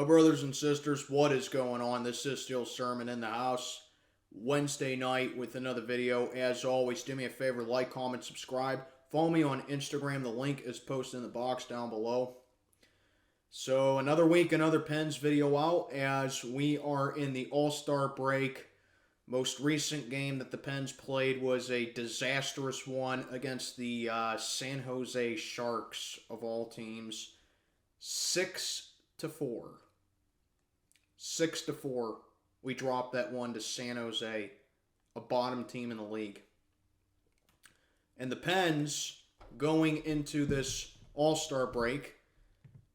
My brothers and sisters, what is going on? This is still Sermon in the House. Wednesday night with another video. As always, do me a favor, like, comment, subscribe. Follow me on Instagram. The link is posted in the box down below. So another week, another Pens video out as we are in the All-Star break. Most recent game that the Pens played was a disastrous one against the San Jose Sharks of all teams. 6-4. 6-4. We dropped that one to San Jose, a bottom team in the league. And the Pens going into this All-Star break,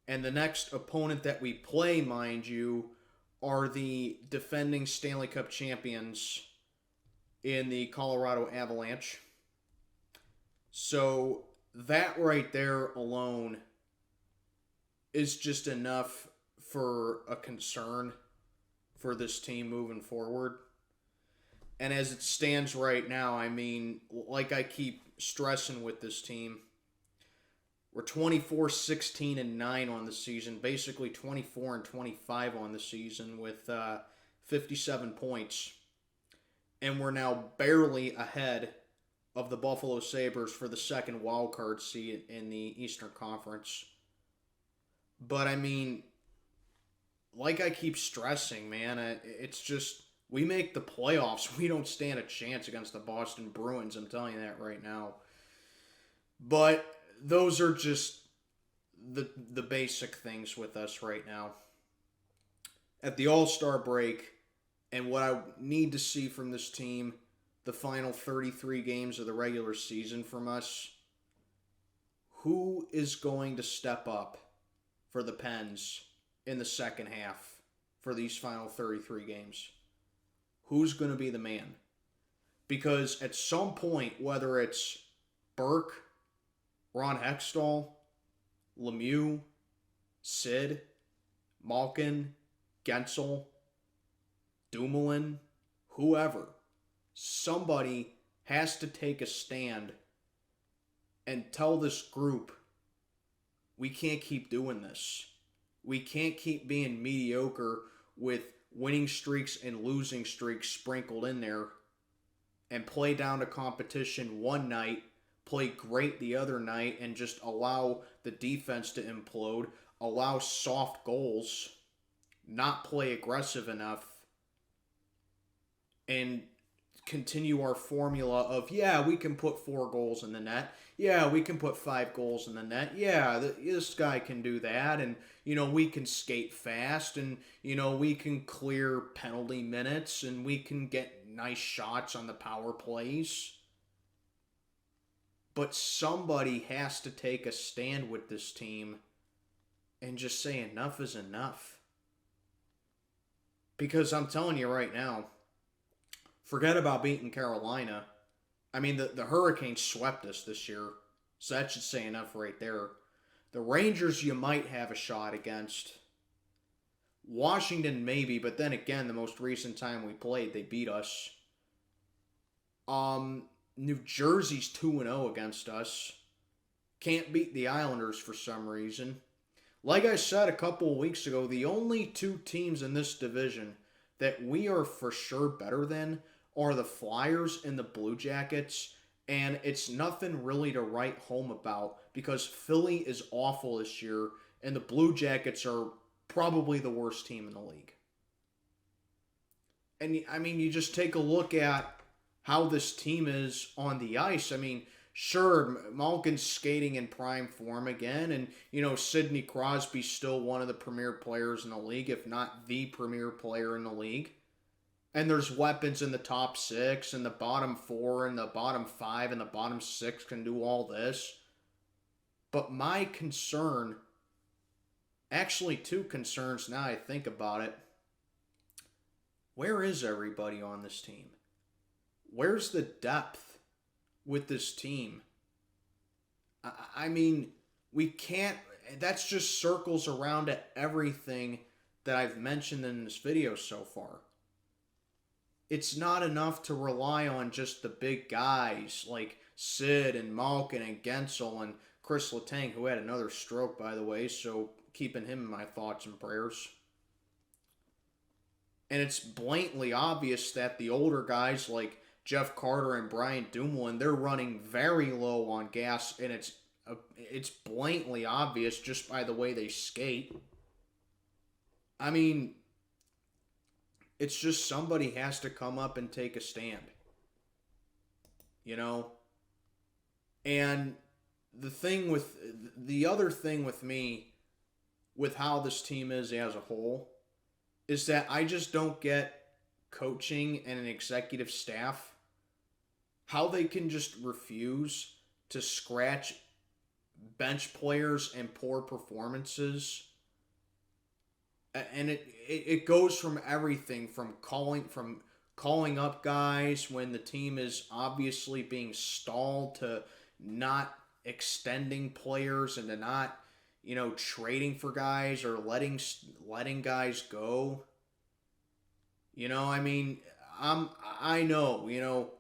and the next opponent that we play, mind you, are the defending Stanley Cup champions in the Colorado Avalanche. So that right there alone is just enough for a concern for this team moving forward. And as it stands right now, I mean, like I keep stressing with this team, we're 24-16-9 on the season, basically 24-25 on the season with 57 points. And we're now barely ahead of the Buffalo Sabres for the second wildcard seed in the Eastern Conference. But I mean, like I keep stressing, man, it's just, we make the playoffs, we don't stand a chance against the Boston Bruins, I'm telling you that right now. But those are just the basic things with us right now. At the All-Star break, and what I need to see from this team, the final 33 games of the regular season from us, who is going to step up for the Pens in the second half for these final 33 games? Who's going to be the man? Because at some point, whether it's Burke, Ron Hextall, Lemieux, Sid, Malkin, Gensel, Dumoulin, whoever, somebody has to take a stand and tell this group, we can't keep doing this. We can't keep being mediocre with winning streaks and losing streaks sprinkled in there and play down to competition one night, play great the other night, and just allow the defense to implode, allow soft goals, not play aggressive enough, and continue our formula of, yeah, we can put 4 goals in the net. Yeah, we can put 5 goals in the net. Yeah, this guy can do that. And, we can skate fast. And, we can clear penalty minutes. And we can get nice shots on the power plays. But somebody has to take a stand with this team and just say enough is enough. Because I'm telling you right now, forget about beating Carolina. I mean, the Hurricanes swept us this year, so that should say enough right there. The Rangers you might have a shot against. Washington maybe, but then again, the most recent time we played, they beat us. New Jersey's 2-0 against us. Can't beat the Islanders for some reason. Like I said a couple of weeks ago, the only 2 teams in this division that we are for sure better than are the Flyers and the Blue Jackets, and it's nothing really to write home about because Philly is awful this year, and the Blue Jackets are probably the worst team in the league. And, I mean, you just take a look at how this team is on the ice. I mean, sure, Malkin's skating in prime form again, and, Sidney Crosby's still one of the premier players in the league, if not the premier player in the league. And there's weapons in the top 6, and the bottom 4, and the bottom 5, and the bottom 6 can do all this. But my concern, actually 2 concerns now I think about it. Where is everybody on this team? Where's the depth with this team? I mean, we can't, that's just circles around to everything that I've mentioned in this video so far. It's not enough to rely on just the big guys like Sid and Malkin and Gensel and Chris Letang, who had another stroke, by the way, so keeping him in my thoughts and prayers. And it's blatantly obvious that the older guys like Jeff Carter and Brian Dumoulin, they're running very low on gas, and it's blatantly obvious just by the way they skate. I mean, it's just somebody has to come up and take a stand. You know? And the other thing with me, with how this team is as a whole, is that I just don't get coaching and an executive staff how they can just refuse to scratch bench players and poor performances. And it goes from everything from calling up guys when the team is obviously being stalled, to not extending players, and to not, trading for guys or letting guys go. I mean, I know,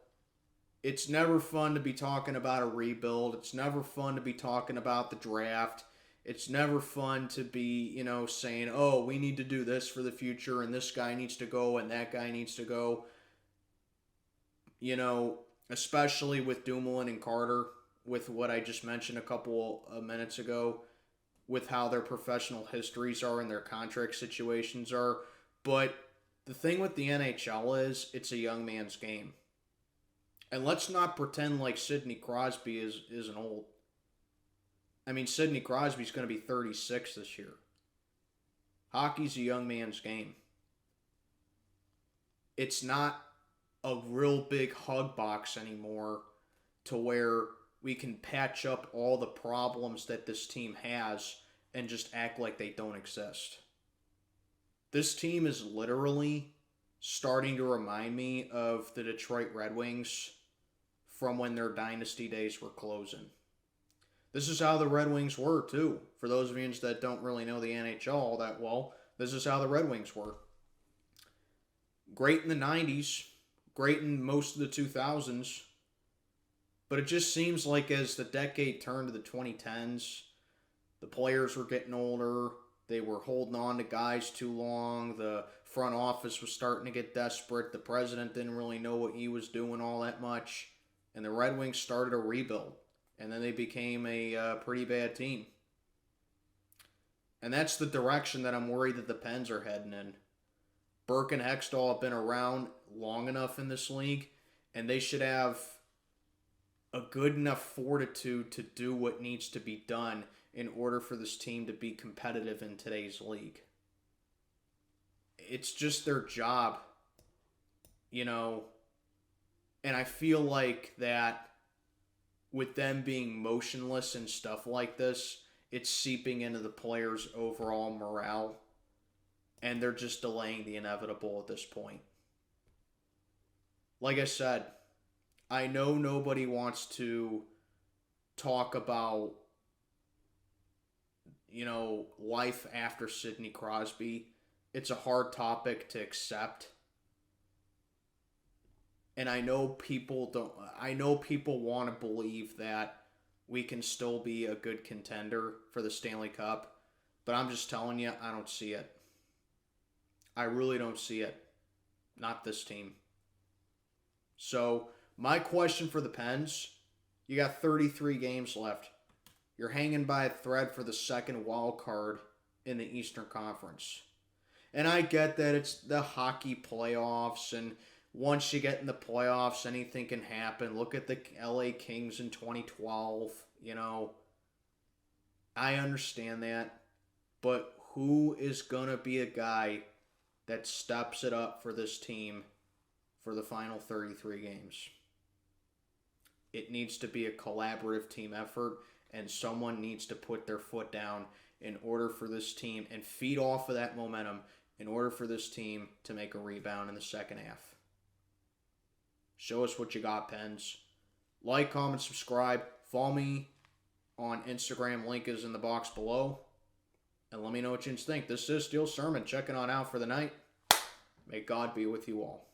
it's never fun to be talking about a rebuild. It's never fun to be talking about the draft. It's never fun to be, saying, oh, we need to do this for the future, and this guy needs to go, and that guy needs to go. Especially with Dumoulin and Carter, with what I just mentioned a couple of minutes ago, with how their professional histories are and their contract situations are. But the thing with the NHL is, it's a young man's game. And let's not pretend like Sidney Crosby isn't old. I mean, Sidney Crosby's going to be 36 this year. Hockey's a young man's game. It's not a real big hug box anymore to where we can patch up all the problems that this team has and just act like they don't exist. This team is literally starting to remind me of the Detroit Red Wings from when their dynasty days were closing. This is how the Red Wings were, too. For those of you that don't really know the NHL all that well, this is how the Red Wings were. Great in the 90s, great in most of the 2000s, but it just seems like as the decade turned to the 2010s, the players were getting older, they were holding on to guys too long, the front office was starting to get desperate, the president didn't really know what he was doing all that much, and the Red Wings started a rebuild. And then they became a pretty bad team. And that's the direction that I'm worried that the Pens are heading in. Burke and Hextall have been around long enough in this league, and they should have a good enough fortitude to do what needs to be done in order for this team to be competitive in today's league. It's just their job, And I feel like that with them being motionless and stuff like this, it's seeping into the players' overall morale, and they're just delaying the inevitable at this point. Like I said, I know nobody wants to talk about, life after Sidney Crosby. It's a hard topic to accept. And I know people want to believe that we can still be a good contender for the Stanley Cup, but I'm just telling you, I don't see it. I really don't see it. Not this team. So, my question for the Pens, you got 33 games left. You're hanging by a thread for the second wild card in the Eastern Conference. And I get that it's the hockey playoffs, and once you get in the playoffs, anything can happen. Look at the LA Kings in 2012, I understand that. But who is going to be a guy that steps it up for this team for the final 33 games? It needs to be a collaborative team effort, and someone needs to put their foot down in order for this team and feed off of that momentum in order for this team to make a rebound in the second half. Show us what you got, Pens. Like, comment, subscribe. Follow me on Instagram. Link is in the box below. And let me know what you think. This is Steel Sermon checking on out for the night. May God be with you all.